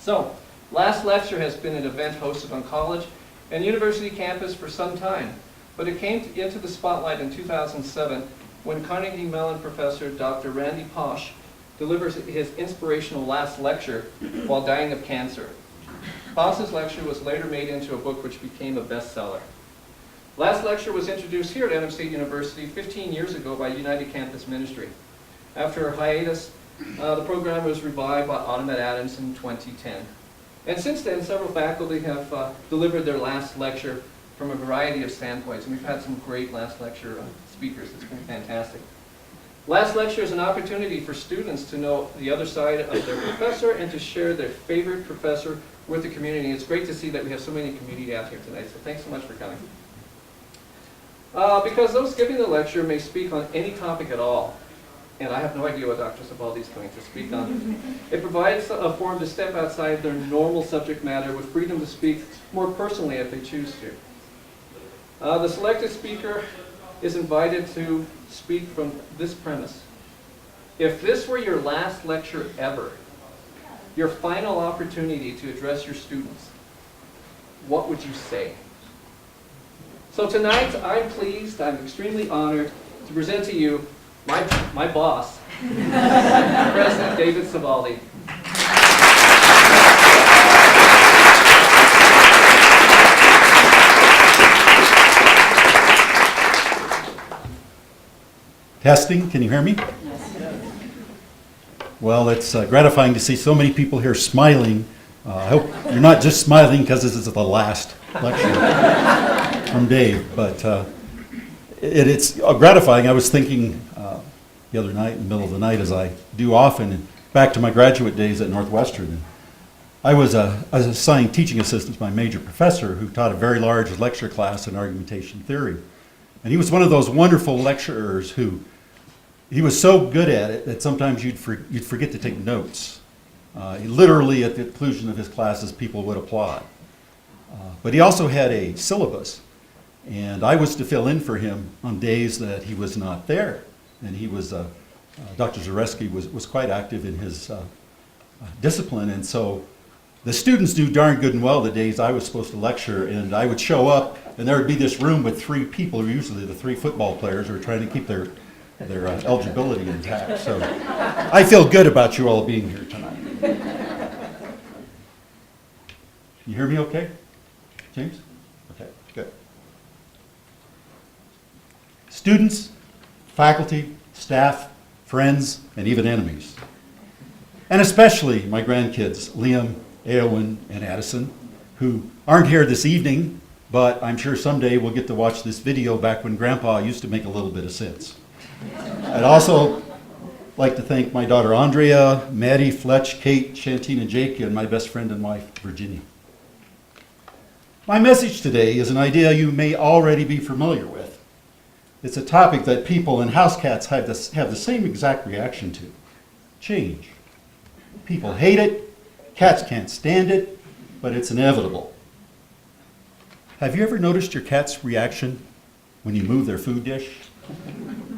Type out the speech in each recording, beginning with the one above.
So, last lecture has been an event hosted on college and university campus for some time, but it came into the spotlight in 2007 when Carnegie Mellon professor Dr. Randy Pausch delivers his inspirational last lecture while dying of cancer. Pausch's lecture was later made into a book which became a bestseller. Last lecture was introduced here at Adams State University 15 years ago by United Campus Ministry. After a hiatus, the program was revived by Autumn at Adams in 2010. And since then, several faculty have delivered their last lecture from a variety of standpoints, and we've had some great last lecture speakers. It's been fantastic. Last lecture is an opportunity for students to know the other side of their professor and to share their favorite professor with the community. It's great to see that we have so many community out here tonight, so thanks so much for coming. Because those giving the lecture may speak on any topic at all, and I have no idea what Dr. Svaldi is going to speak on. It provides a forum to step outside their normal subject matter with freedom to speak more personally if they choose to. The selected speaker is invited to speak from this premise. If this were your last lecture ever, your final opportunity to address your students, what would you say? So tonight, I'm extremely honored to present to you my boss, President David Svaldi. Testing, can you hear me? Yes. Well, it's gratifying to see so many people here smiling. I hope you're not just smiling because this is the last lecture from Dave, but it's gratifying. I was thinking the other night, in the middle of the night, as I do often, and back to my graduate days at Northwestern. I was assigned teaching assistant to my major professor who taught a very large lecture class in argumentation theory. And he was one of those wonderful lecturers who, he was so good at it that sometimes you'd forget to take notes. Literally at the conclusion of his classes, people would applaud. But he also had a syllabus, and I was to fill in for him on days that he was not there. And he was, Dr. Zareski was quite active in his discipline, and so the students knew darn good and well the days I was supposed to lecture, and I would show up, and there would be this room with three people, usually the three football players who are trying to keep their eligibility intact. So I feel good about you all being here tonight. You hear me okay, James? Okay, good. Students, faculty, staff, friends, and even enemies. And especially my grandkids, Liam, Eowyn, and Addison, who aren't here this evening, but I'm sure someday we'll get to watch this video back when Grandpa used to make a little bit of sense. I'd also like to thank my daughter Andrea, Maddie, Fletch, Kate, Shantine, and Jake, and my best friend and wife, Virginia. My message today is an idea you may already be familiar with. It's a topic that people and house cats have the same exact reaction to: change. People hate it, cats can't stand it, but it's inevitable. Have you ever noticed your cat's reaction when you move their food dish?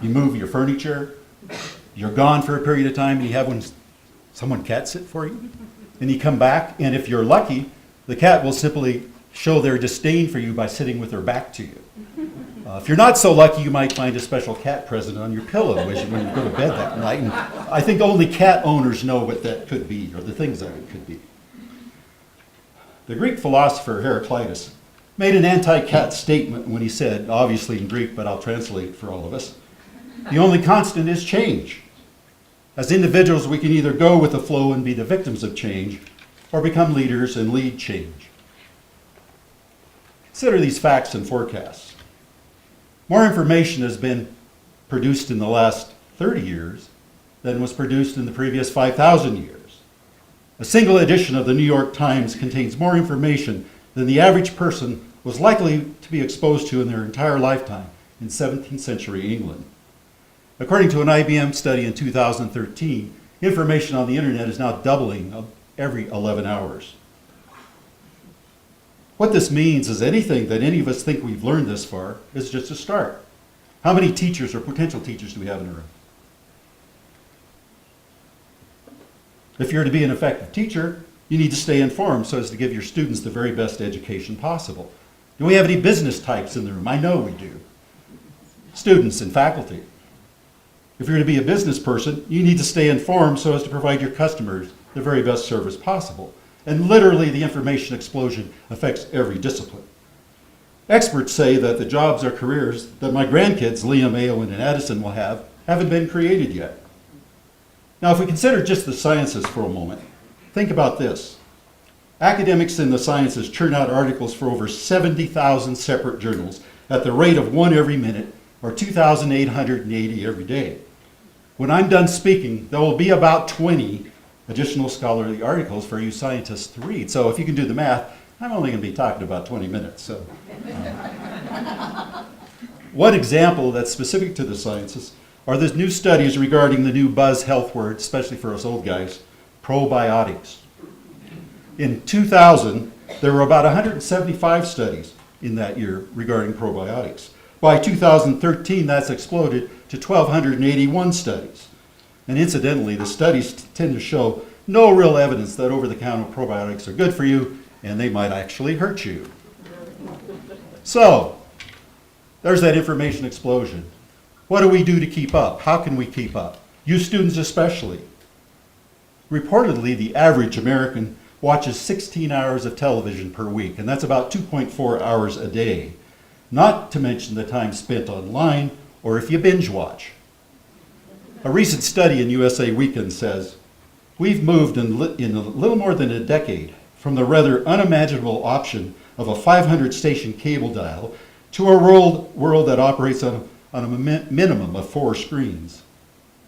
You move your furniture, you're gone for a period of time, and you have someone cat sit for you, and you come back, and if you're lucky, the cat will simply show their disdain for you by sitting with their back to you. If you're not so lucky, you might find a special cat present on your pillow when you go to bed that night. And I think only cat owners know what that could be, or the things that it could be. The Greek philosopher Heraclitus made an anti-cat statement when he said, obviously in Greek, but I'll translate for all of us, the only constant is change. As individuals, we can either go with the flow and be the victims of change, or become leaders and lead change. Consider these facts and forecasts. More information has been produced in the last 30 years than was produced in the previous 5,000 years. A single edition of the New York Times contains more information than the average person was likely to be exposed to in their entire lifetime in 17th century England. According to an IBM study in 2013, information on the internet is now doubling every 11 hours. What this means is anything that any of us think we've learned this far is just a start. How many teachers or potential teachers do we have in the room? If you're to be an effective teacher, you need to stay informed so as to give your students the very best education possible. Do we have any business types in the room? I know we do. Students and faculty. If you're going to be a business person, you need to stay informed so as to provide your customers the very best service possible. And literally, the information explosion affects every discipline. Experts say that the jobs or careers that my grandkids, Liam, Eowyn, and Addison will have, haven't been created yet. Now, if we consider just the sciences for a moment, think about this. Academics in the sciences churn out articles for over 70,000 separate journals at the rate of one every minute, or 2,880 every day. When I'm done speaking, there will be about 20 additional scholarly articles for you scientists to read. So if you can do the math, I'm only going to be talking about 20 minutes. So, one example that's specific to the sciences are the new studies regarding the new buzz health word, especially for us old guys, probiotics. In 2000, there were about 175 studies in that year regarding probiotics. By 2013, that's exploded to 1,281 studies. And incidentally, the studies tend to show no real evidence that over-the-counter probiotics are good for you, and they might actually hurt you. So, there's that information explosion. What do we do to keep up? How can we keep up? You students especially. Reportedly, the average American watches 16 hours of television per week, and that's about 2.4 hours a day. Not to mention the time spent online, or if you binge watch. A recent study in USA Weekend says, we've moved in a little more than a decade from the rather unimaginable option of a 500-station cable dial to a world that operates on a minimum of 4 screens.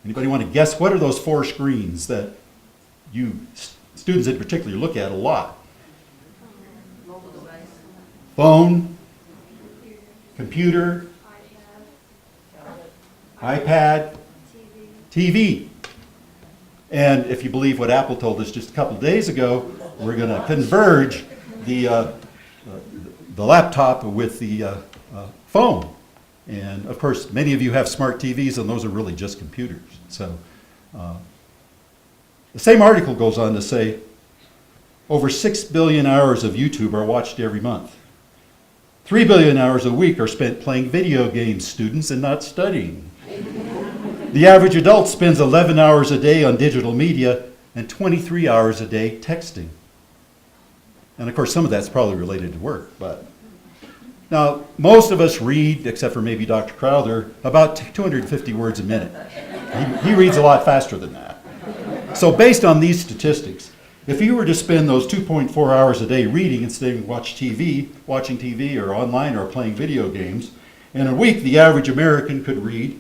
Anybody want to guess what are those 4 screens that you students in particular look at a lot? Mobile device. Phone, computer, iPad, TV. And if you believe what Apple told us just a couple days ago, we're going to converge the laptop with the phone. And of course, many of you have smart TVs, and those are really just computers. So the same article goes on to say over 6 billion hours of YouTube are watched every month. 3 billion hours a week are spent playing video games, students, and not studying. The average adult spends 11 hours a day on digital media and 23 hours a day texting. And of course, some of that's probably related to work. But now, most of us read, except for maybe Dr. Crowther, about 250 words a minute. He reads a lot faster than that. So based on these statistics, if you were to spend those 2.4 hours a day reading instead of watching TV or online or playing video games, in a week the average American could read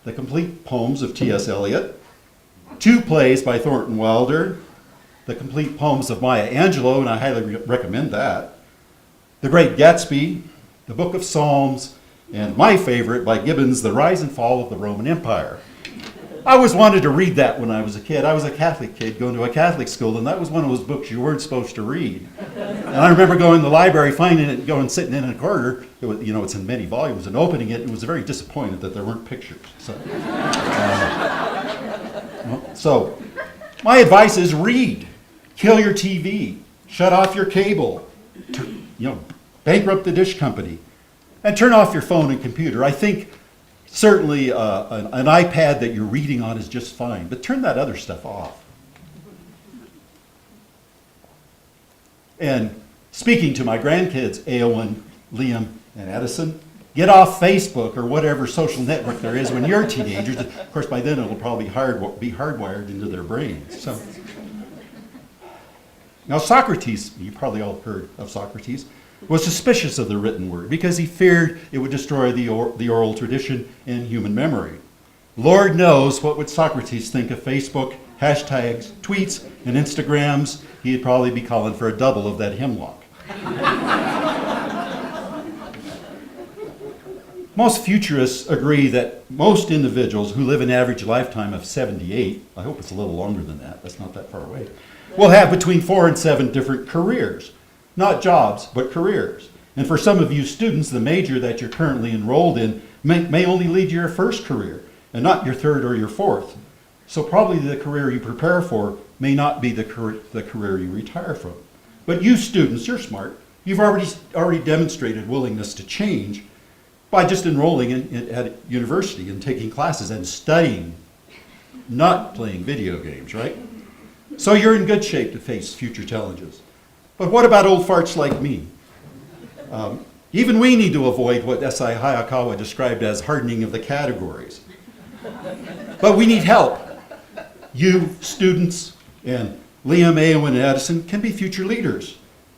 the complete poems of T.S. Eliot, 2 plays by Thornton Wilder, the complete poems of Maya Angelou, and I highly recommend that, The Great Gatsby, the Book of Psalms, and my favorite by Gibbon's, The Rise and Fall of the Roman Empire. I always wanted to read that when I was a kid. I was a Catholic kid going to a Catholic school, and that was one of those books you weren't supposed to read. And I remember going to the library, finding it, going sitting in a corner. It was, it's in many volumes, and opening it, and was very disappointed that there weren't pictures. So my advice is read. Kill your TV. Shut off your cable. Bankrupt the dish company. And turn off your phone and computer. I think certainly an iPad that you're reading on is just fine, but turn that other stuff off. And speaking to my grandkids, Eowyn, Liam, and Addison, get off Facebook or whatever social network there is when you're teenagers. Of course, by then it'll probably be hardwired into their brains. So, now Socrates, you probably all heard of Socrates, was suspicious of the written word because he feared it would destroy the oral tradition and human memory. Lord knows what would Socrates think of Facebook, hashtags, tweets, and Instagrams. He'd probably be calling for a double of that hemlock. Most futurists agree that most individuals who live an average lifetime of 78, I hope it's a little longer than that, that's not that far away, will have between 4 and 7 different careers. Not jobs, but careers. And for some of you students, the major that you're currently enrolled in may only lead to your first career and not your third or your fourth. So probably the career you prepare for may not be the career you retire from. But you students, you're smart. You've already demonstrated willingness to change by just enrolling at university and taking classes and studying, not playing video games, right? So you're in good shape to face future challenges. But what about old farts like me? Even we need to avoid what S.I. Hayakawa described as hardening of the categories. But we need help. You, students, and Liam, Eowyn, and Addison can be future leaders,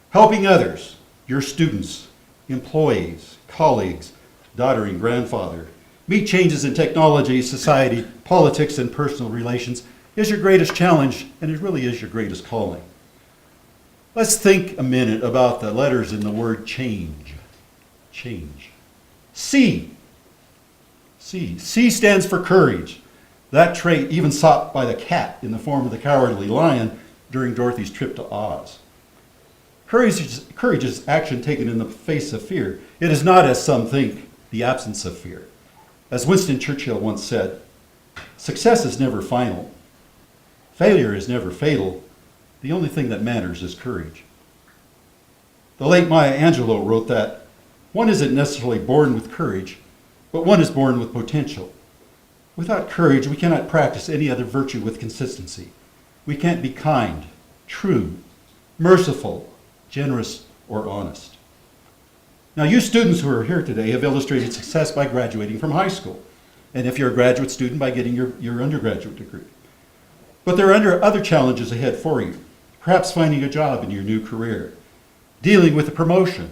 helping others, your students, employees, colleagues, daughter and grandfather. Meet changes in technology, society, politics, and personal relations is your greatest challenge, and it really is your greatest calling. Let's think a minute about the letters in the word change. Change. C. C. C stands for courage. That trait even sought by the cat in the form of the cowardly lion during Dorothy's trip to Oz. Courage is action taken in the face of fear. It is not, as some think, the absence of fear. As Winston Churchill once said, success is never final. Failure is never fatal. The only thing that matters is courage. The late Maya Angelou wrote that one isn't necessarily born with courage, but one is born with potential. Without courage, we cannot practice any other virtue with consistency. We can't be kind, true, merciful, generous, or honest. Now, you students who are here today have illustrated success by graduating from high school, and if you're a graduate student, by getting your undergraduate degree. But there are other challenges ahead for you, perhaps finding a job in your new career, dealing with a promotion.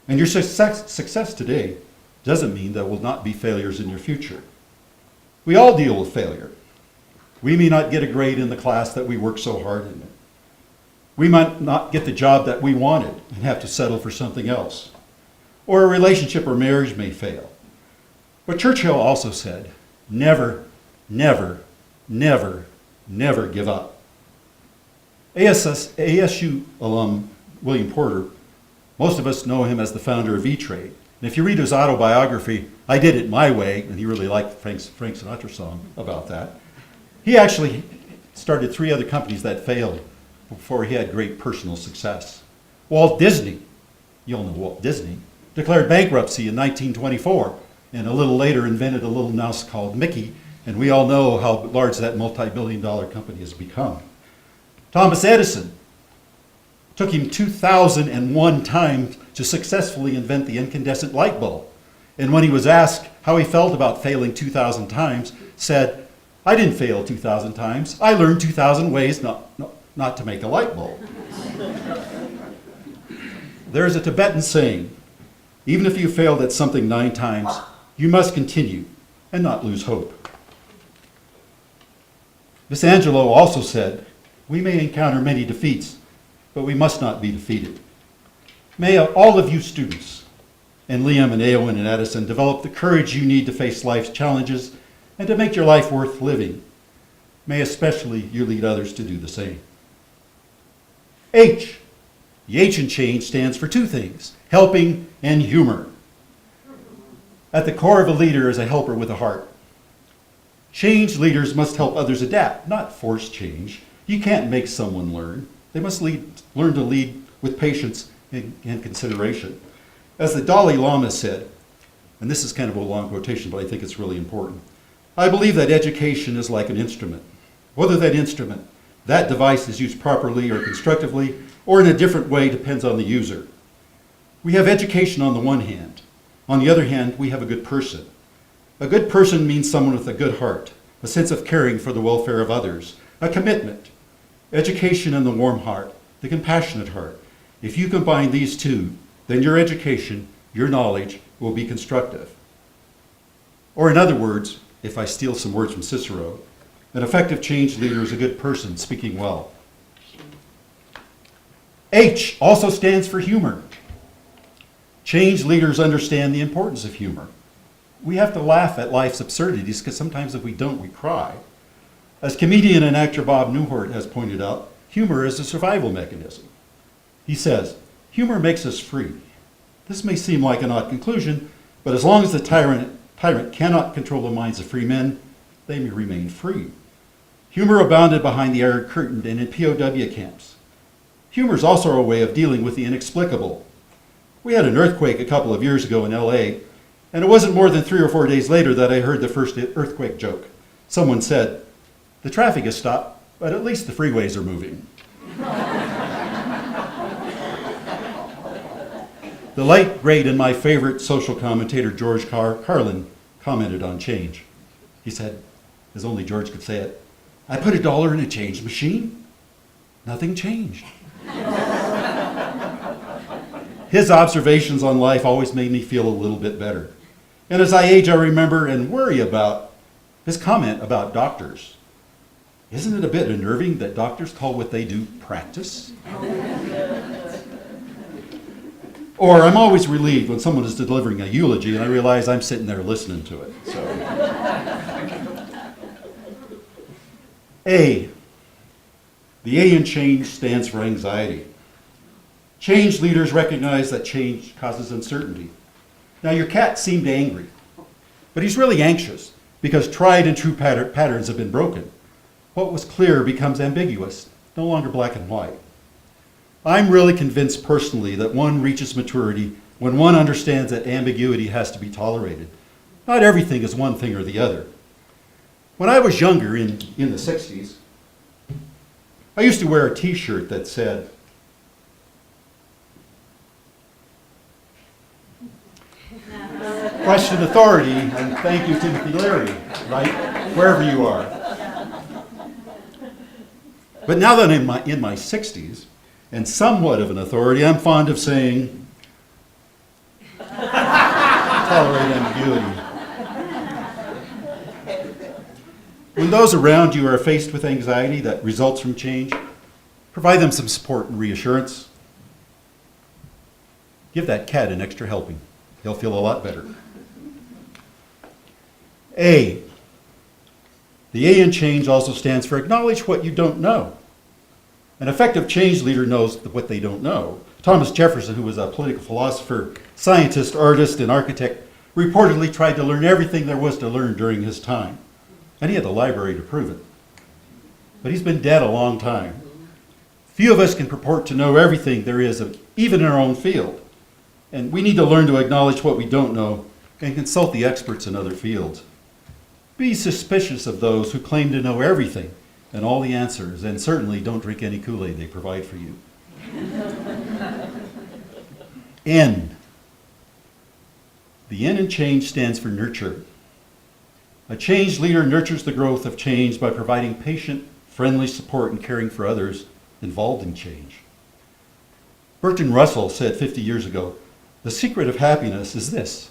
And your success today doesn't mean there will not be failures in your future. We all deal with failure. We may not get a grade in the class that we worked so hard in. We might not get the job that we wanted and have to settle for something else. Or a relationship or marriage may fail. But Churchill also said, never, never, never, never give up. ASU alum William Porter, most of us know him as the founder of E-Trade. And if you read his autobiography, I Did It My Way, and he really liked Frank Sinatra song about that. He actually started 3 other companies that failed before he had great personal success. Walt Disney, you all know Walt Disney, declared bankruptcy in 1924, and a little later invented a little mouse called Mickey, and we all know how large that multi-billion-dollar company has become. Thomas Edison, took him 2001 times to successfully invent the incandescent light bulb. And when he was asked how he felt about failing 2,000 times, said, I didn't fail 2,000 times. I learned 2,000 ways not to make a light bulb. There's a Tibetan saying, even if you failed at something 9 times, you must continue and not lose hope. Miss Angelou also said, we may encounter many defeats, but we must not be defeated. May all of you students, and Liam and Eowyn and Addison, develop the courage you need to face life's challenges and to make your life worth living. May especially you lead others to do the same. H. The H in change stands for 2 things, helping and humor. At the core of a leader is a helper with a heart. Change leaders must help others adapt, not force change. You can't make someone learn. They must learn to lead with patience and consideration. As the Dalai Lama said, and this is kind of a long quotation, but I think it's really important, I believe that education is like an instrument. Whether that device is used properly or constructively, or in a different way, depends on the user. We have education on the one hand. On the other hand, we have a good person. A good person means someone with a good heart, a sense of caring for the welfare of others, a commitment. Education and the warm heart, the compassionate heart. If you combine these 2, then your education, your knowledge, will be constructive. Or in other words, if I steal some words from Cicero, an effective change leader is a good person speaking well. H also stands for humor. Change leaders understand the importance of humor. We have to laugh at life's absurdities because sometimes if we don't, we cry. As comedian and actor Bob Newhart has pointed out, humor is a survival mechanism. He says, humor makes us free. This may seem like an odd conclusion, but as long as the tyrant cannot control the minds of free men, they may remain free. Humor abounded behind the Iron Curtain and in POW camps. Humor is also a way of dealing with the inexplicable. We had an earthquake a couple of years ago in LA, and it wasn't more than 3 or 4 days later that I heard the first earthquake joke. Someone said, "The traffic has stopped, but at least the freeways are moving." The late, great, and my favorite social commentator, George Carlin, commented on change. He said, as only George could say it, "I put $1 in a change machine. Nothing changed." His observations on life always made me feel a little bit better. And as I age, I remember and worry about his comment about doctors. Isn't it a bit unnerving that doctors call what they do practice? Or I'm always relieved when someone is delivering a eulogy and I realize I'm sitting there listening to it. So. A. The A in change stands for anxiety. Change leaders recognize that change causes uncertainty. Now, your cat seemed angry, but he's really anxious because tried and true patterns have been broken. What was clear becomes ambiguous, no longer black and white. I'm really convinced personally that one reaches maturity when one understands that ambiguity has to be tolerated. Not everything is one thing or the other. When I was younger, in the 60s, I used to wear a t-shirt that said, "Question authority, and thank you, Timothy Leary," right? Wherever you are. But now that I'm in my 60s, and somewhat of an authority, I'm fond of saying, tolerate ambiguity. When those around you are faced with anxiety that results from change, provide them some support and reassurance. Give that cat an extra helping. He'll feel a lot better. A. The A in change also stands for acknowledge what you don't know. An effective change leader knows what they don't know. Thomas Jefferson, who was a political philosopher, scientist, artist, and architect, reportedly tried to learn everything there was to learn during his time. And he had the library to prove it. But he's been dead a long time. Few of us can purport to know everything there is, even in our own field. And we need to learn to acknowledge what we don't know and consult the experts in other fields. Be suspicious of those who claim to know everything and all the answers, and certainly don't drink any Kool-Aid they provide for you. N. The N in change stands for nurture. A change leader nurtures the growth of change by providing patient, friendly support and caring for others involved in change. Bertrand Russell said 50 years ago, "The secret of happiness is this: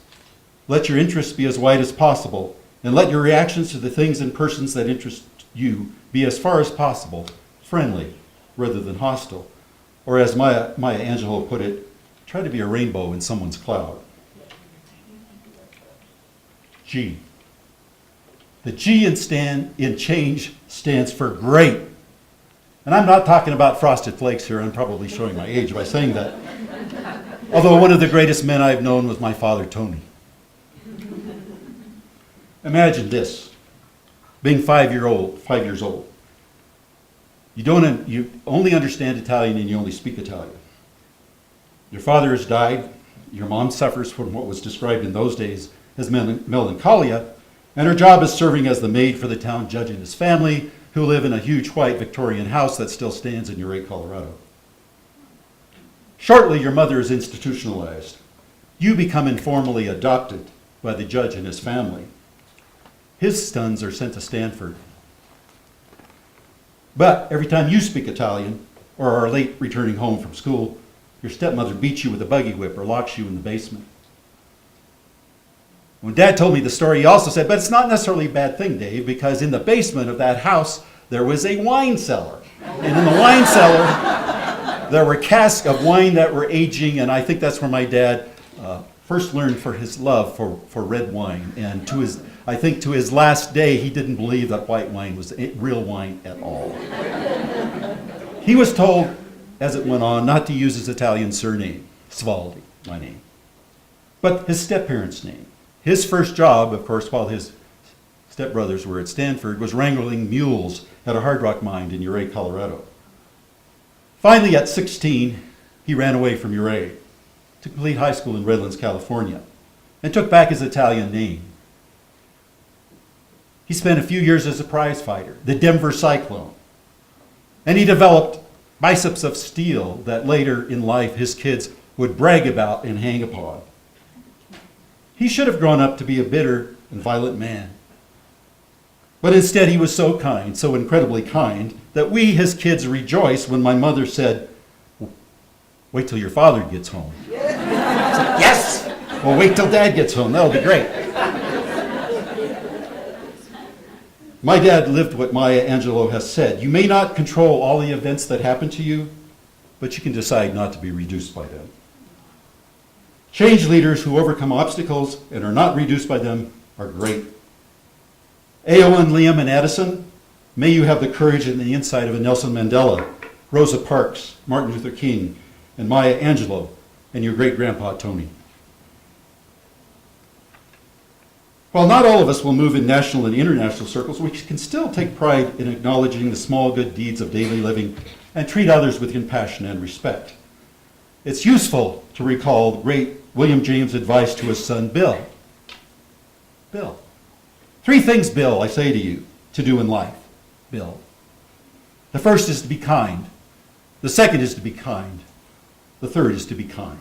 let your interests be as wide as possible, and let your reactions to the things and persons that interest you be as far as possible friendly rather than hostile." Or as Maya Angelou put it, try to be a rainbow in someone's cloud. G. The G in change stands for great. And I'm not talking about Frosted Flakes here. I'm probably showing my age by saying that. Although one of the greatest men I've known was my father, Tony. Imagine this, being 5 years old. You only understand Italian and you only speak Italian. Your father has died. Your mom suffers from what was described in those days as melancholia, and her job is serving as the maid for the town judge and his family, who live in a huge white Victorian house that still stands in Uray, Colorado. Shortly, your mother is institutionalized. You become informally adopted by the judge and his family. His sons are sent to Stanford. But every time you speak Italian or are late returning home from school, your stepmother beats you with a buggy whip or locks you in the basement. When Dad told me the story, he also said, but it's not necessarily a bad thing, Dave, because in the basement of that house, there was a wine cellar. And in the wine cellar, there were casks of wine that were aging, and I think that's where my dad first learned for his love for red wine. And I think to his last day, he didn't believe that white wine was real wine at all. He was told, as it went on, not to use his Italian surname, Svaldi, my name, but his step-parents' name. His first job, of course, while his stepbrothers were at Stanford, was wrangling mules at a hard rock mine in Ouray, Colorado. Finally, at 16, he ran away from Ouray to complete high school in Redlands, California, and took back his Italian name. He spent a few years as a prize fighter, the Denver Cyclone, and he developed biceps of steel that later in life his kids would brag about and hang upon. He should have grown up to be a bitter and violent man. But instead he was so kind, so incredibly kind, that we, his kids, rejoiced when my mother said, "Wait till your father gets home." I said, "Yes! Well, wait till Dad gets home. That'll be great." My dad lived what Maya Angelou has said. You may not control all the events that happen to you, but you can decide not to be reduced by them. Change leaders who overcome obstacles and are not reduced by them are great. Eowyn, Liam, and Addison, may you have the courage and the insight of a Nelson Mandela, Rosa Parks, Martin Luther King, and Maya Angelou, and your great-grandpa Tony. While not all of us will move in national and international circles, we can still take pride in acknowledging the small good deeds of daily living and treat others with compassion and respect. It's useful to recall the great William James' advice to his son, Bill. Bill. 3 things, Bill, I say to you, to do in life. Bill. The first is to be kind. The second is to be kind. The third is to be kind.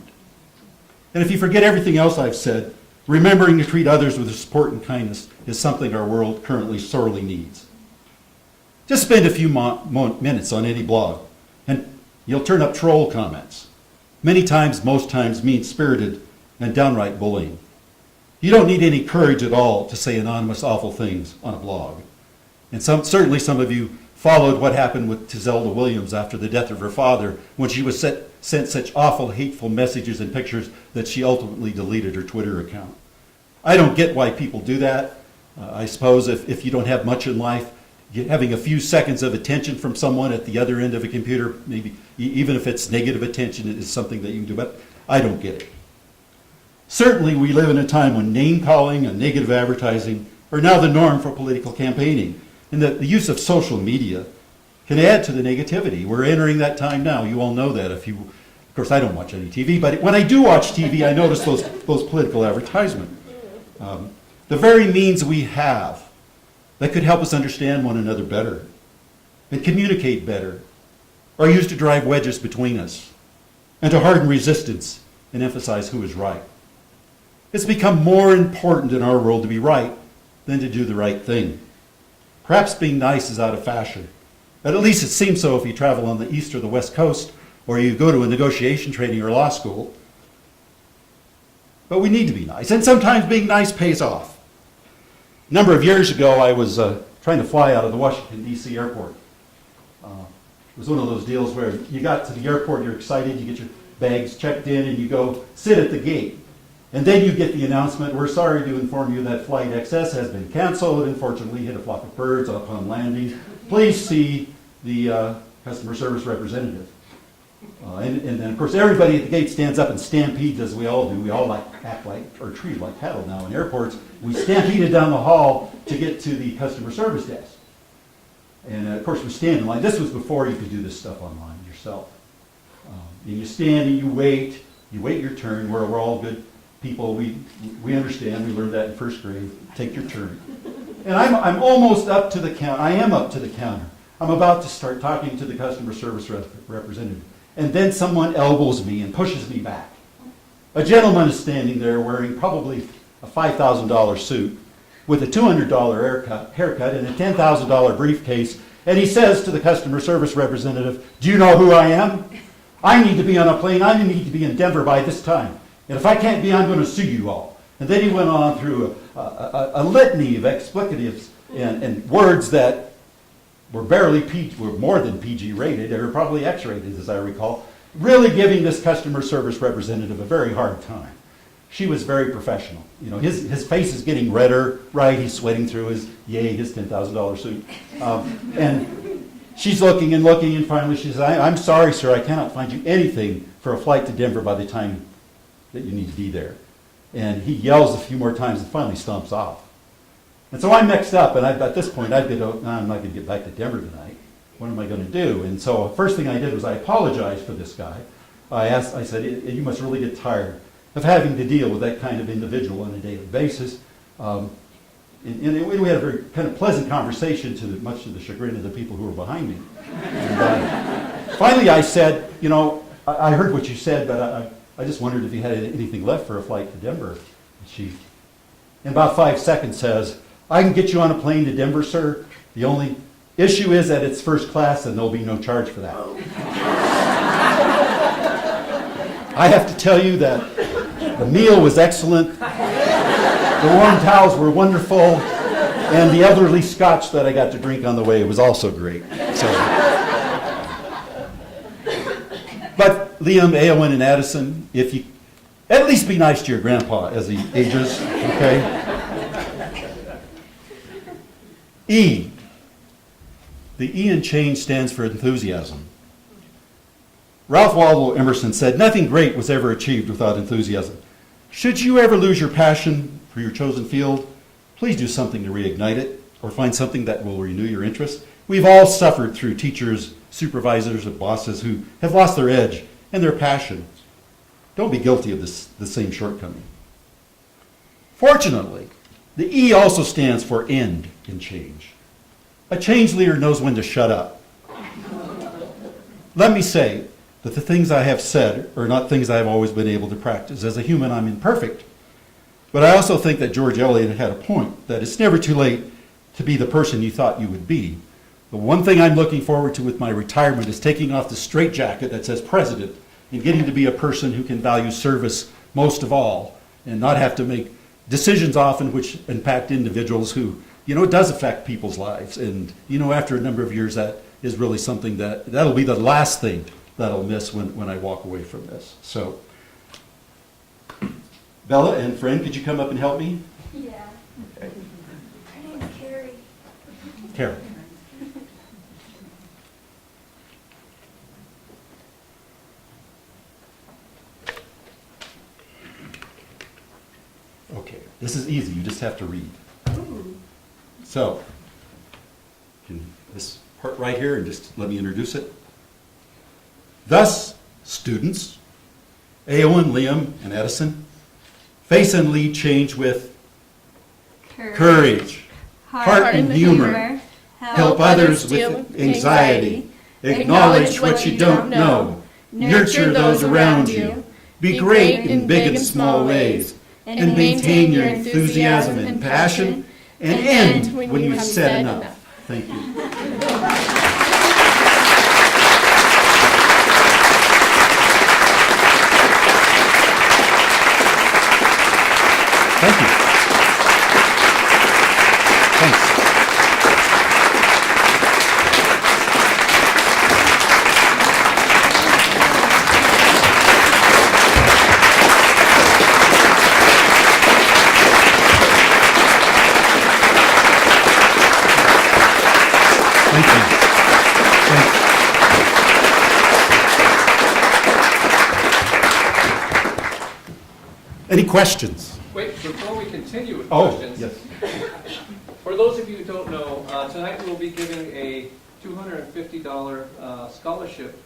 And if you forget everything else I've said, remembering to treat others with support and kindness is something our world currently sorely needs. Just spend a few minutes on any blog, and you'll turn up troll comments. Many times, most times, mean-spirited and downright bullying. You don't need any courage at all to say anonymous awful things on a blog. And certainly some of you followed what happened with Zelda Williams after the death of her father, when she was sent such awful, hateful messages and pictures that she ultimately deleted her Twitter account. I don't get why people do that. I suppose if you don't have much in life, having a few seconds of attention from someone at the other end of a computer, maybe even if it's negative attention, is something that you can do, but I don't get it. Certainly we live in a time when name-calling and negative advertising are now the norm for political campaigning, and that the use of social media can add to the negativity. We're entering that time now. You all know that. Of course, I don't watch any TV, but when I do watch TV, I notice those political advertisements. The very means we have that could help us understand one another better and communicate better are used to drive wedges between us and to harden resistance and emphasize who is right. It's become more important in our world to be right than to do the right thing. Perhaps being nice is out of fashion. But at least it seems so if you travel on the East or the West Coast, or you go to a negotiation training or law school. But we need to be nice, and sometimes being nice pays off. A number of years ago, I was trying to fly out of the Washington, D.C. airport. It was one of those deals where you got to the airport, you're excited, you get your bags checked in, and you go sit at the gate. And then you get the announcement, "We're sorry to inform you that Flight XS has been canceled. Unfortunately, hit a flock of birds upon landing. Please see the customer service representative." And then, of course, everybody at the gate stands up and stampedes, as we all do. We all act like, or treat like cattle now in airports. We stampeded down the hall to get to the customer service desk. And, of course, we stand in line. This was before you could do this stuff online yourself. And you stand and you wait your turn. We're all good people. We understand. We learned that in first grade. Take your turn. And I'm almost up to the counter. I am up to the counter. I'm about to start talking to the customer service representative. And then someone elbows me and pushes me back. A gentleman is standing there wearing probably a $5,000 suit with a $200 haircut and a $10,000 briefcase. And he says to the customer service representative, "Do you know who I am? I need to be on a plane. I need to be in Denver by this time. And if I can't be, I'm going to sue you all." And then he went on through a litany of explicatives and words that were were more than PG rated. They were probably X rated, as I recall, really giving this customer service representative a very hard time. She was very professional. You know, his face is getting redder, right? He's sweating through his $10,000 suit. And she's looking, and finally she says, "I'm sorry, sir, I cannot find you anything for a flight to Denver by the time that you need to be there." And he yells a few more times and finally stomps off. And so I'm mixed up, and at this point I'm not going to get back to Denver tonight. What am I going to do? And so the first thing I did was I apologized for this guy. I said, you must really get tired of having to deal with that kind of individual on a daily basis. And we had a very kind of pleasant conversation, much to the chagrin of the people who were behind me. And, finally I said, I heard what you said, but I just wondered if you had anything left for a flight to Denver. And she, in about 5 seconds, says, I can get you on a plane to Denver, sir. The only issue is that it's first class and there'll be no charge for that. I have to tell you that the meal was excellent, the warm towels were wonderful, and the elderly scotch that I got to drink on the way was also great. So, but Liam, Eowyn, and Addison, if you at least be nice to your grandpa as he ages, okay? E. The E in change stands for enthusiasm. Ralph Waldo Emerson said, nothing great was ever achieved without enthusiasm. Should you ever lose your passion for your chosen field, please do something to reignite it or find something that will renew your interest. We've all suffered through teachers, supervisors, and bosses who have lost their edge and their passion. Don't be guilty of the same shortcoming. Fortunately, the E also stands for end in change. A change leader knows when to shut up. Let me say that the things I have said are not things I have always been able to practice. As a human, I'm imperfect. But I also think that George Eliot had a point, that it's never too late to be the person you thought you would be. The one thing I'm looking forward to with my retirement is taking off the straitjacket that says president and getting to be a person who can value service most of all and not have to make decisions often which impact individuals who, it does affect people's lives. And, after a number of years, that is really something that'll be the last thing that I'll miss when I walk away from this. So, Bella and friend, could you come up and help me? Yeah. Okay. Her name's Carrie. Carrie. Okay, this is easy. You just have to read. Ooh. So, this part right here, and just let me introduce it. Thus, students, Eowyn, Liam, and Edison, face and lead change with courage, heart and humor, help others with anxiety, acknowledge what you don't know, nurture those around you, be great in big and small ways, and maintain your enthusiasm and passion, and end when you have said enough. Thank you. Thank you. Thanks. Thank you. Thanks. Any questions? Wait, before we continue with Oh, questions, yes. for those of you who don't know, tonight we'll be giving a $250 scholarship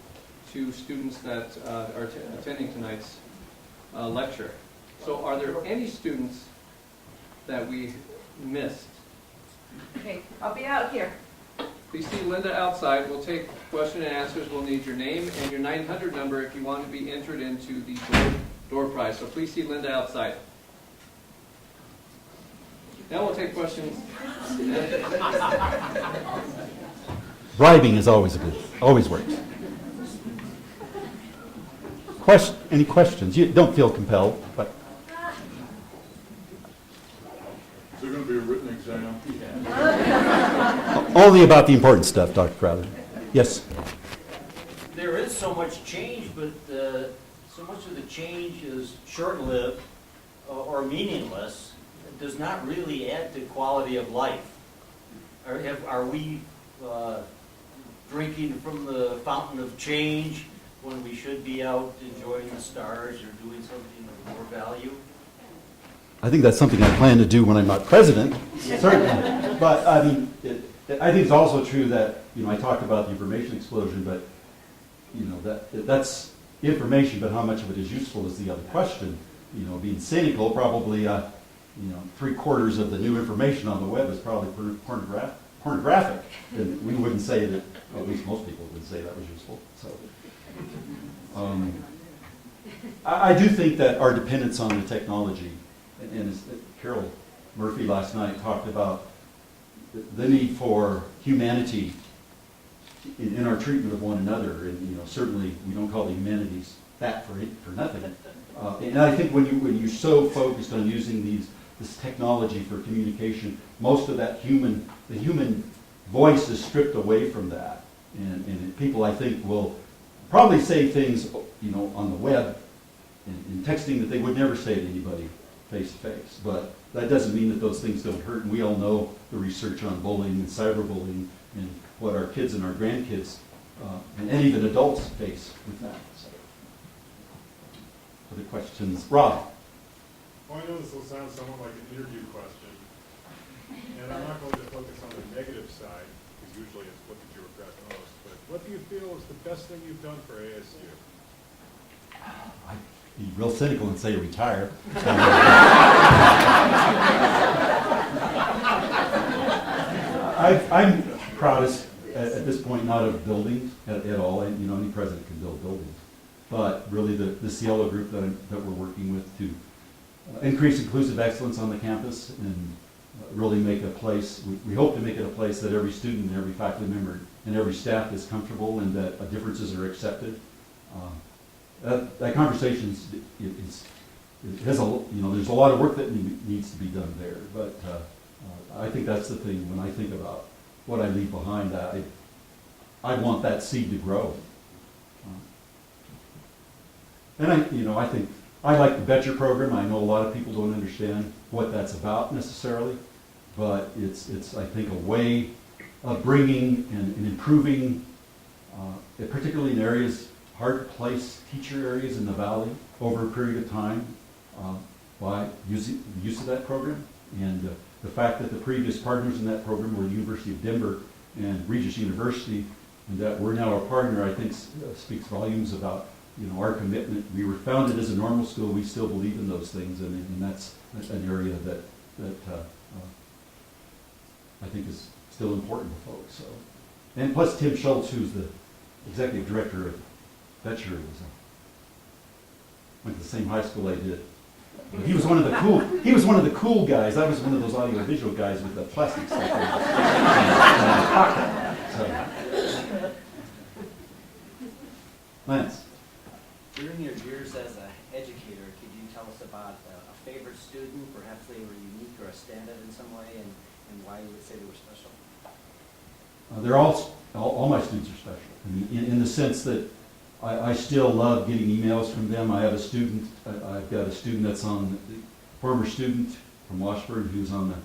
to students that are attending tonight's lecture. So are there any students that we missed? Okay, I'll be out here. Please see Linda outside. We'll take question and answers. We'll need your name and your 900 number if you want to be entered into the door prize. So please see Linda outside. Now we'll take questions. Bribing is always works. Any questions? You don't feel compelled, but Is there going to be a written exam? only about the important stuff, Dr. Crowther. Yes. There is so much change, but so much of the change is short-lived or meaningless. It does not really add to quality of life. Are we drinking from the fountain of change when we should be out enjoying the stars or doing something of more value? I think that's something I plan to do when I'm not president, certainly. But I mean, I think it's also true that, I talked about the information explosion, but, that's information, but how much of it is useful is the other question. Being cynical, probably, 3/4 of the new information on the web is probably pornographic. And we wouldn't say that, at least most people would say that was useful. So, I do think that our dependence on the technology, and as Carol Murphy last night talked about the need for humanity in our treatment of one another, and certainly we don't call the humanities that for nothing. And I think when you're so focused on using this technology for communication, most of that the human voice is stripped away from that, and people, I think, will probably say things on the web and texting that they would never say to anybody face to face. But that doesn't mean that those things don't hurt, and we all know the research on bullying and cyberbullying and what our kids and our grandkids and even adults face with that. So, other questions? Rob? Well, I know this will sound somewhat like an interview question, and I'm not going to focus on the negative side, because usually it's what did you regret most, but what do you feel is the best thing you've done for ASU? I'd be real cynical and say retire. I'm proudest at this point not of buildings at all, and any president can build buildings, but really the Cielo group that we're working with to increase inclusive excellence on the campus and really make a place, we hope to make it a place that every student and every faculty member and every staff is comfortable and that differences are accepted. That conversation there's a lot of work that needs to be done there, but I think that's the thing when I think about what I leave behind. I want that seed to grow, and I think I like the Betcher program. I know a lot of people don't understand what that's about necessarily, but it's I think a way of bringing and improving, particularly in areas, hard to place teacher areas in the valley over a period of time by using the use of that program. And the fact that the previous partners in that program were the University of Denver and Regis University, and that we're now a partner, I think speaks volumes about our commitment. We were founded as a normal school. We still believe in those things, and that's an area that I think is still important to folks. So, and plus Tim Schultz, who's the executive director of Betcher, went to the same high school I did. He was one of the cool guys. I was one of those audiovisual guys with the plastic stuff in my pocket. So. Lance. During your years as an educator, could you tell us about a favorite student? Perhaps they were unique or a standout in some way, and why you would say they were special? They're all my students are special. I mean, in the sense that I still love getting emails from them. I have a student, I've got a student that's former student from Washburn who's on the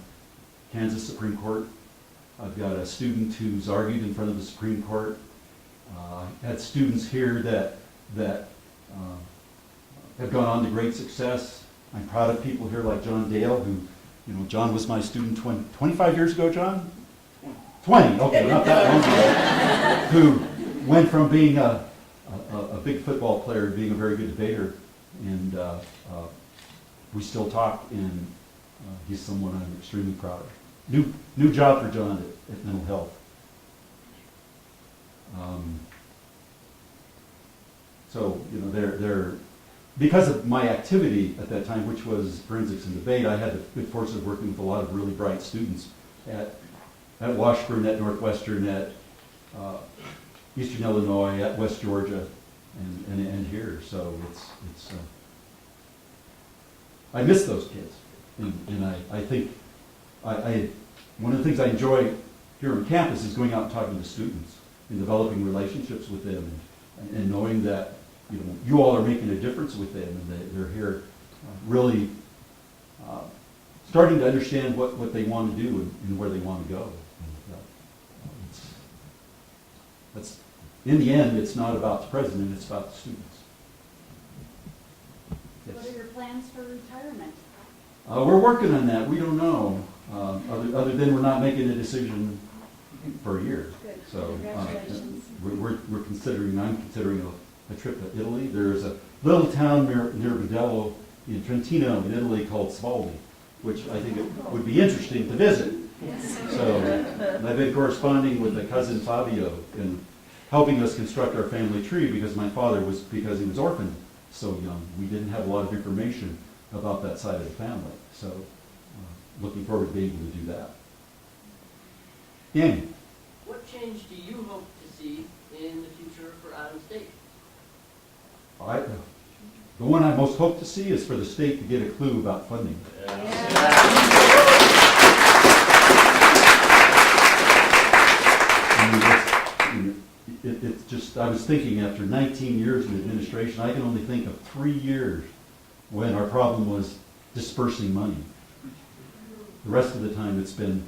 Kansas Supreme Court. I've got a student who's argued in front of the Supreme Court. I had students here that have gone on to great success. I'm proud of people here like John Dale, who, John was my student 25 years ago, John? 20, okay, not that long ago, who went from being a big football player to being a very good debater, and we still talk, and he's someone I'm extremely proud of. New job for John at Mental Health. So, they're because of my activity at that time, which was forensics and debate, I had the good fortune of working with a lot of really bright students at Washburn, at Northwestern, at Eastern Illinois, at West Georgia, and here. So it's I miss those kids, and I think one of the things I enjoy here on campus is going out and talking to students and developing relationships with them, and knowing that you all are making a difference with them, and they're here really starting to understand what they want to do and where they want to go. And, that's in the end, it's not about the president; it's about the students. Yes. What are your plans for retirement? We're working on that. We don't know. Other than we're not making a decision for a year. Good. So Congratulations. we're considering. I'm considering a trip to Italy. There's a little town near Verdello in Trentino in Italy called Svaldi, which I think it would be interesting to visit. So I've been corresponding with a cousin Fabio and helping us construct our family tree because my father because he was orphaned so young. We didn't have a lot of information about that side of the family. So looking forward to being able to do that. Danny. What change do you hope to see in the future for Adams State? The one I most hope to see is for the state to get a clue about funding. It's just, I was thinking after 19 years in administration, I can only think of 3 years when our problem was dispersing money. The rest of the time it's been,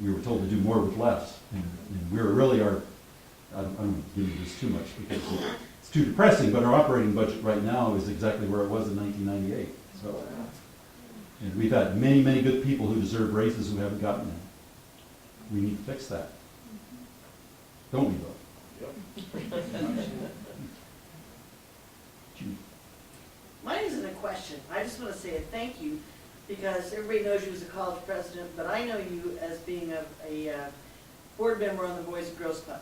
we were told to do more with less. And we were really I don't give you this too much because it's too depressing, but our operating budget right now is exactly where it was in 1998. So, and we've had many, many good people who deserve raises who haven't gotten them. We need to fix that. Don't we, though? Mine isn't a question. I just want to say a thank you because everybody knows you as a college president, but I know you as being a board member on the Boys and Girls Club.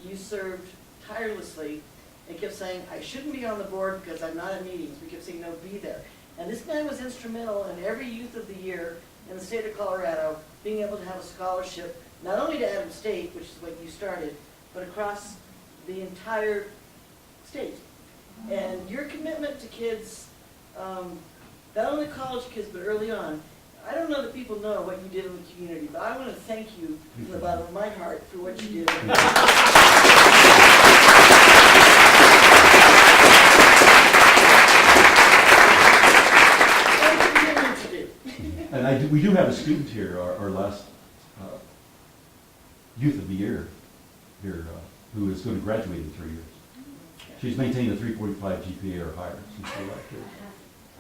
You served tirelessly and kept saying, I shouldn't be on the board because I'm not at meetings. We kept saying, no, be there. And this man was instrumental in every Youth of the Year in the state of Colorado being able to have a scholarship, not only to Adams State, which is what you started, but across the entire state. And your commitment to kids, not only college kids, but early on, I don't know that people know what you did in the community, but I want to thank you from the bottom of my heart for what you did. And we do have a student here, our last Youth of the Year here, who is going to graduate in 3 years. She's maintained a 3.5 GPA or higher since we left here.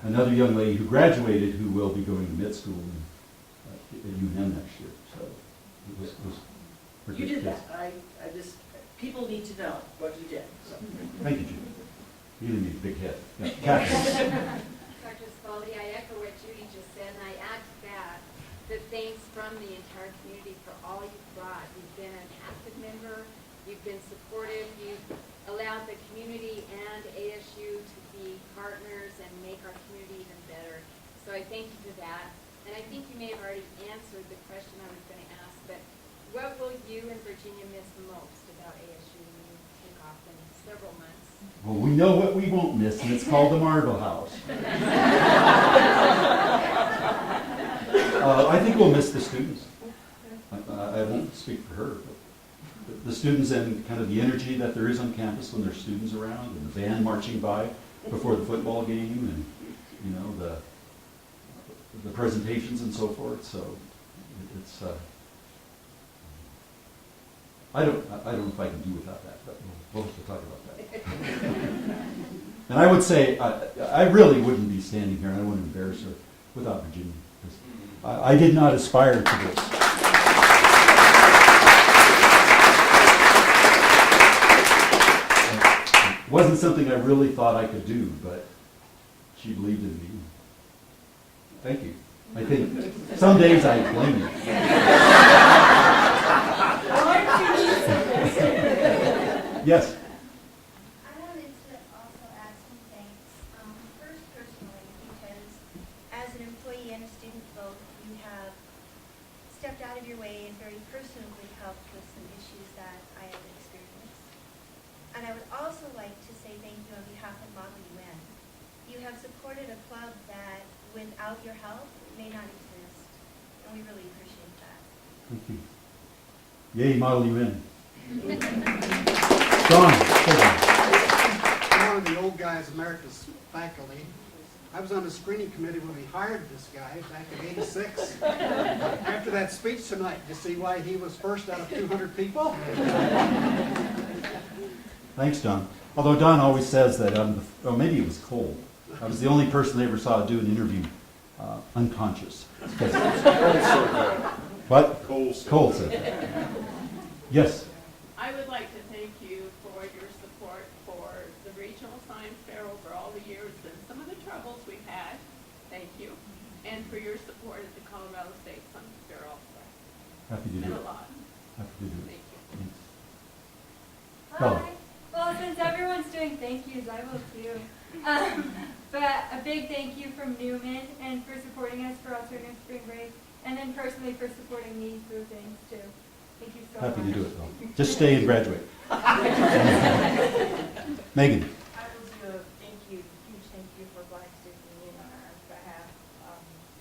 Another young lady who graduated who will be going to mid school at UNM next year. So it was You did that. I just, people need to know what you did. So. Thank you, Judy. You didn't need a big head. Yeah. Catherine. Dr. Svaldi, I echo what Judy just said, and I add to that the thanks from the entire community for all you've brought. You've been an active member, you've been supportive, you've allowed the community and ASU to be partners and make our community even better. So I thank you for that. And I think you may have already answered the question I was going to ask, but what will you and Virginia miss most about ASU when you kick off in several months? Well, we know what we won't miss, and it's called the Marble House. I think we'll miss the students. I won't speak for her, but the students and kind of the energy that there is on campus when there's students around, and the band marching by before the football game, and the presentations and so forth. So it's I don't know if I can do without that, but we'll have to talk about that. And I would say I really wouldn't be standing here, and I wouldn't embarrass her without Virginia. I did not aspire to this. It wasn't something I really thought I could do, but she believed in me. Thank you. I think some days I blame you. Yes. I wanted to also add some thanks. First, personally, because as an employee and a student both, you have stepped out of your way and very personally helped with some issues that I have experienced. And I would also like to say thank you on behalf of Model UN. You have supported a club that, without your help, may not exist, and we really appreciate that. Thank you. Yay, Model UN. John. I'm one of the old guys, America's faculty. I was on the screening committee when we hired this guy back in '86. After that speech tonight, you see why he was first out of 200 people? Thanks, Don. Although Don always says that, maybe it was cold. I was the only person they ever saw do an interview unconscious. What? Cole said that. Yes? I would like to thank you for your support for the regional science fair over all the years and some of the troubles we've had. Thank you. And for your support at the Colorado State Science Fair also. Happy to It's do been it. a lot. Happy to do it. Thank you. Thanks. Bella. Hi. Well, since everyone's doing thank yous, I will too. But a big thank you from Newman and for supporting us for alternative spring break, and then personally for supporting me through things too. Thank you so much. Happy to do it, though. Just stay and graduate. Megan. I will do a huge thank you for Black Student Union on our behalf.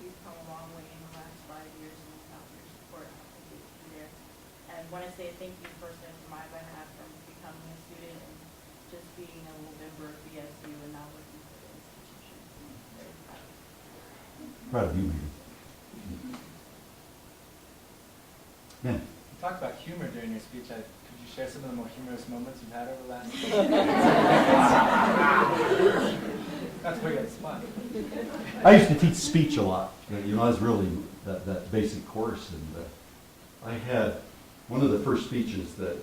We've come a long way in the last 5 years, and without your support, I don't think we'd be there. And I want to say thank you personally on my behalf from becoming a student and just being a little member of BSU and now working for the institution. I'm very proud. Proud of you, Megan. Ben. You talked about humor during your speech. Could you share some of the more humorous moments you've had over the last That's where you get smart. I used to teach speech a lot. You know, I was really that basic course, and I had one of the first speeches that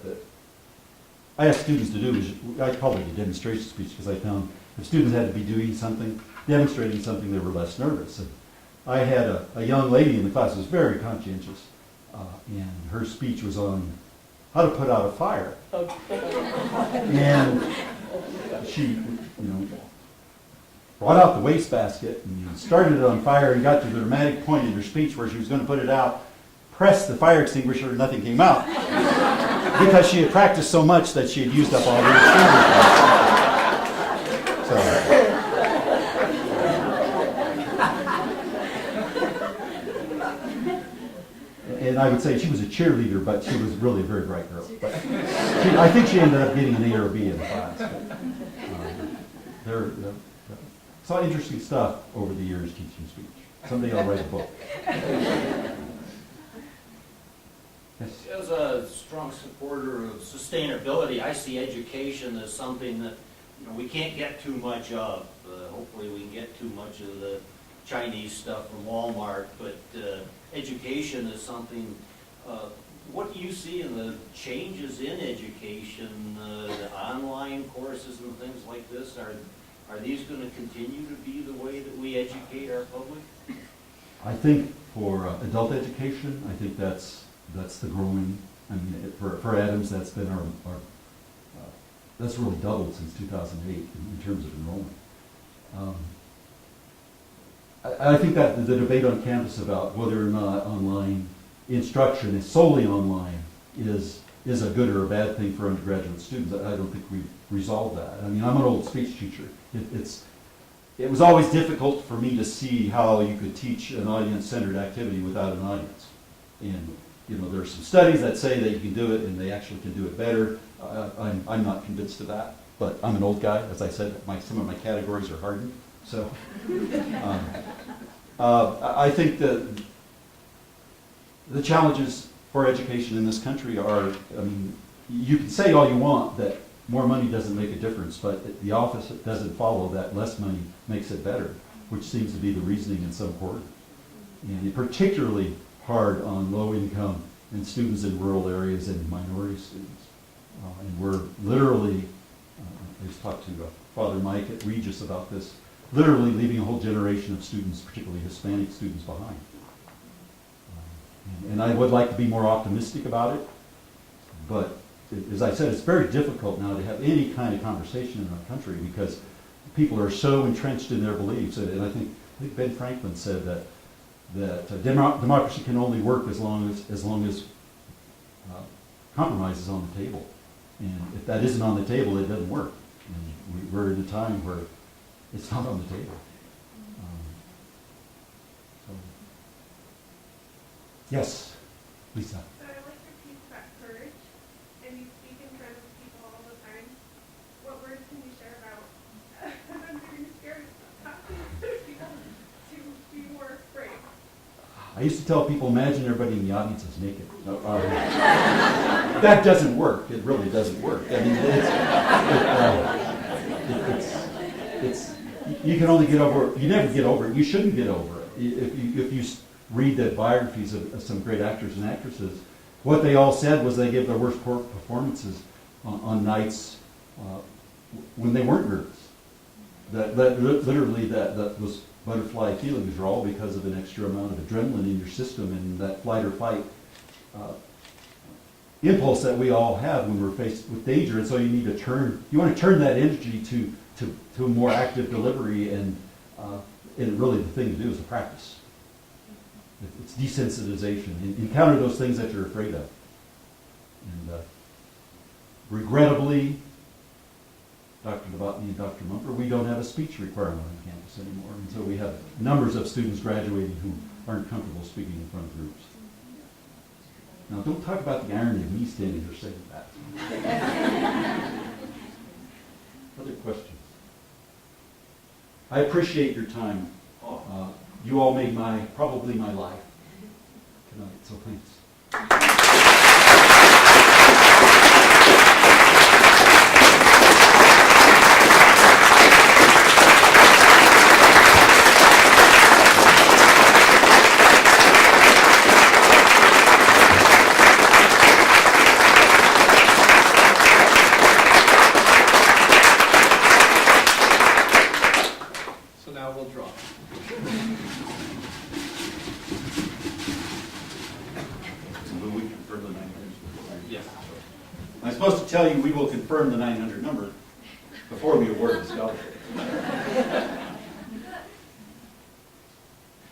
I asked students to do. I called it a demonstration speech because I found if students had to be doing something, demonstrating something, they were less nervous. And I had a young lady in the class who was very conscientious, and her speech was on how to put out a fire. And she, brought out the wastebasket and started it on fire and got to the dramatic point in her speech where she was going to put it out, pressed the fire extinguisher, and nothing came out. Because she had practiced so much that she had used up all the extinguishers. So. And I would say she was a cheerleader, but she was really a very bright girl. But I think she ended up getting an A or B in the class. But, saw interesting stuff over the years teaching speech. Someday I'll write a book. Yes. As a strong supporter of sustainability, I see education as something that we can't get too much of. Hopefully we can get too much of the Chinese stuff from Walmart, but education is something. What do you see in the changes in education, the online courses and things like this? Are these going to continue to be the way that we educate our public? I think for adult education, I think that's the growing. I mean, for Adams, that's been our that's really doubled since 2008 in terms of enrollment. I think that the debate on campus about whether or not online instruction is solely online is a good or a bad thing for undergraduate students. I don't think we've resolved that. I mean, I'm an old speech teacher. It was always difficult for me to see how you could teach an audience-centered activity without an audience. And there are some studies that say that you can do it, and they actually can do it better. I'm not convinced of that, but I'm an old guy. As I said, some of my categories are hardened. So I think that the challenges for education in this country are, you can say all you want that more money doesn't make a difference, but the opposite doesn't follow that less money makes it better, which seems to be the reasoning in some quarters. And particularly hard on low income and students in rural areas and minority students. And we're literally, I just talked to Father Mike at Regis about this, literally leaving a whole generation of students, particularly Hispanic students, behind. And I would like to be more optimistic about it, but as I said, it's very difficult now to have any kind of conversation in our country because people are so entrenched in their beliefs. And I think Ben Franklin said that democracy can only work as long as compromise is on the table. And if that isn't on the table, it doesn't work. And we're in a time where it's not on the table. Yes, Lisa. So I like your piece about courage, and you speak in front of people all the time. What words can you share about, I'm getting scared, talking to people to be more brave? I used to tell people, imagine everybody in the audience is naked. That doesn't work. It really doesn't work. I mean, you can only get over it. You never get over it. You shouldn't get over it. if you read the biographies of some great actors and actresses, what they all said was they gave their worst performances on nights when they weren't nervous. Literally those butterfly feelings are all because of an extra amount of adrenaline in your system and that flight or fight impulse that we all have when we're faced with danger. And so you want to turn that energy to a more active delivery, and really the thing to do is to practice. It's desensitization. Encounter those things that you're afraid of. And regrettably, Dr. Novotny and Dr. Mumper, we don't have a speech requirement on campus anymore. And so we have numbers of students graduating who aren't comfortable speaking in front of groups. Now, don't talk about the irony of me standing here saying that. Other questions? I appreciate your time. You all made probably my life tonight, so thanks. So now we'll draw. Will we confirm the 900? Yes. I'm supposed to tell you we will confirm the 900 number before we award the scholarship.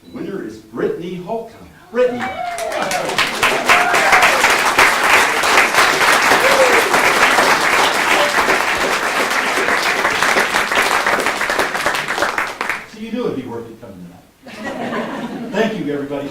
The winner is Brittany Holcomb. Brittany. So you knew it'd be worth it coming tonight. Thank you, everybody.